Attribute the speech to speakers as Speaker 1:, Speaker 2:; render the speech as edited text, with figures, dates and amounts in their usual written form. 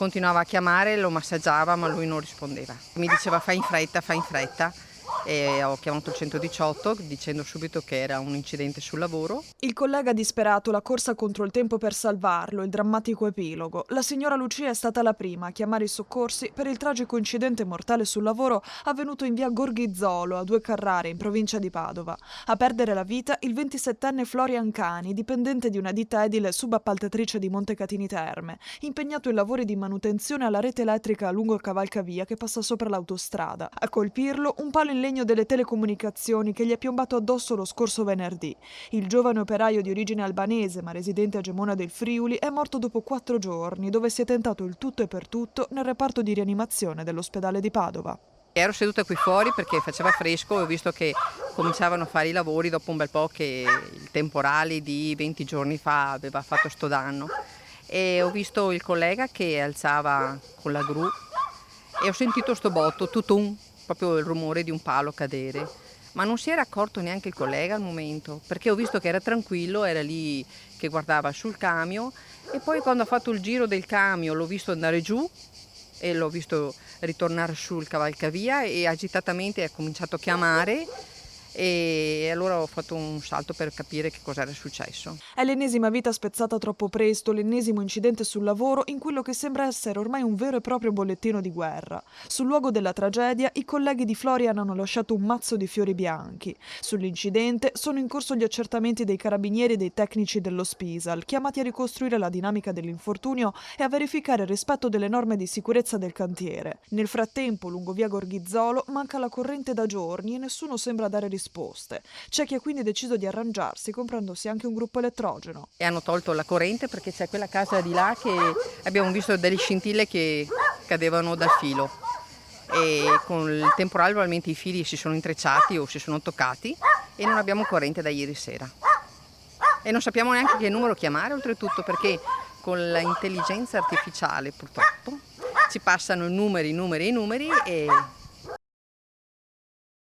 Speaker 1: continuava a chiamare, lo massaggiava ma lui non rispondeva. Mi diceva fai in fretta e ho chiamato il 118 dicendo subito che era un incidente sul lavoro.
Speaker 2: Il collega disperato, la corsa contro il tempo per salvarlo, il drammatico epilogo. La signora Lucia è stata la prima a chiamare i soccorsi per il tragico incidente mortale sul lavoro avvenuto in via Gorghizzolo, a 2 Carrare, in provincia di Padova. A perdere la vita il 27enne Florian Cani, dipendente di una ditta edile subappaltatrice di Montecatini Terme, impegnato in lavori di manutenzione alla rete elettrica lungo il cavalcavia che passa sopra l'autostrada. A colpirlo un palo in legno delle telecomunicazioni che gli è piombato addosso lo scorso venerdì. Il giovane operaio di origine albanese ma residente a Gemona del Friuli è morto dopo 4 giorni, dove si è tentato il tutto e per tutto nel reparto di rianimazione dell'ospedale di Padova.
Speaker 1: Ero seduta qui fuori perché faceva fresco e ho visto che cominciavano a fare i lavori dopo un bel po' che il temporale di 20 giorni fa aveva fatto sto danno. E ho visto il collega che alzava con la gru e ho sentito sto botto, tutum, proprio il rumore di un palo cadere. Ma non si era accorto neanche il collega al momento, perché ho visto che era tranquillo, era lì che guardava sul camion e poi quando ha fatto il giro del camion l'ho visto andare giù e l'ho visto ritornare sul cavalcavia e agitatamente ha cominciato a chiamare e allora ho fatto un salto per capire che cosa era successo.
Speaker 2: È l'ennesima vita spezzata troppo presto, l'ennesimo incidente sul lavoro in quello che sembra essere ormai un vero e proprio bollettino di guerra. Sul luogo della tragedia i colleghi di Florian hanno lasciato un mazzo di fiori bianchi. Sull'incidente sono in corso gli accertamenti dei carabinieri e dei tecnici dello Spisal, chiamati a ricostruire la dinamica dell'infortunio e a verificare il rispetto delle norme di sicurezza del cantiere. Nel frattempo, lungo via Gorghizzolo, manca la corrente da giorni e nessuno sembra dare risposte. C'è chi ha quindi deciso di arrangiarsi comprandosi anche un gruppo elettrogeno.
Speaker 1: E hanno tolto la corrente perché c'è quella casa di là che abbiamo visto delle scintille che cadevano dal filo e con il temporale probabilmente i fili si sono intrecciati o si sono toccati e non abbiamo corrente da ieri sera. E non sappiamo neanche che numero chiamare oltretutto perché con l'intelligenza artificiale purtroppo ci passano i numeri e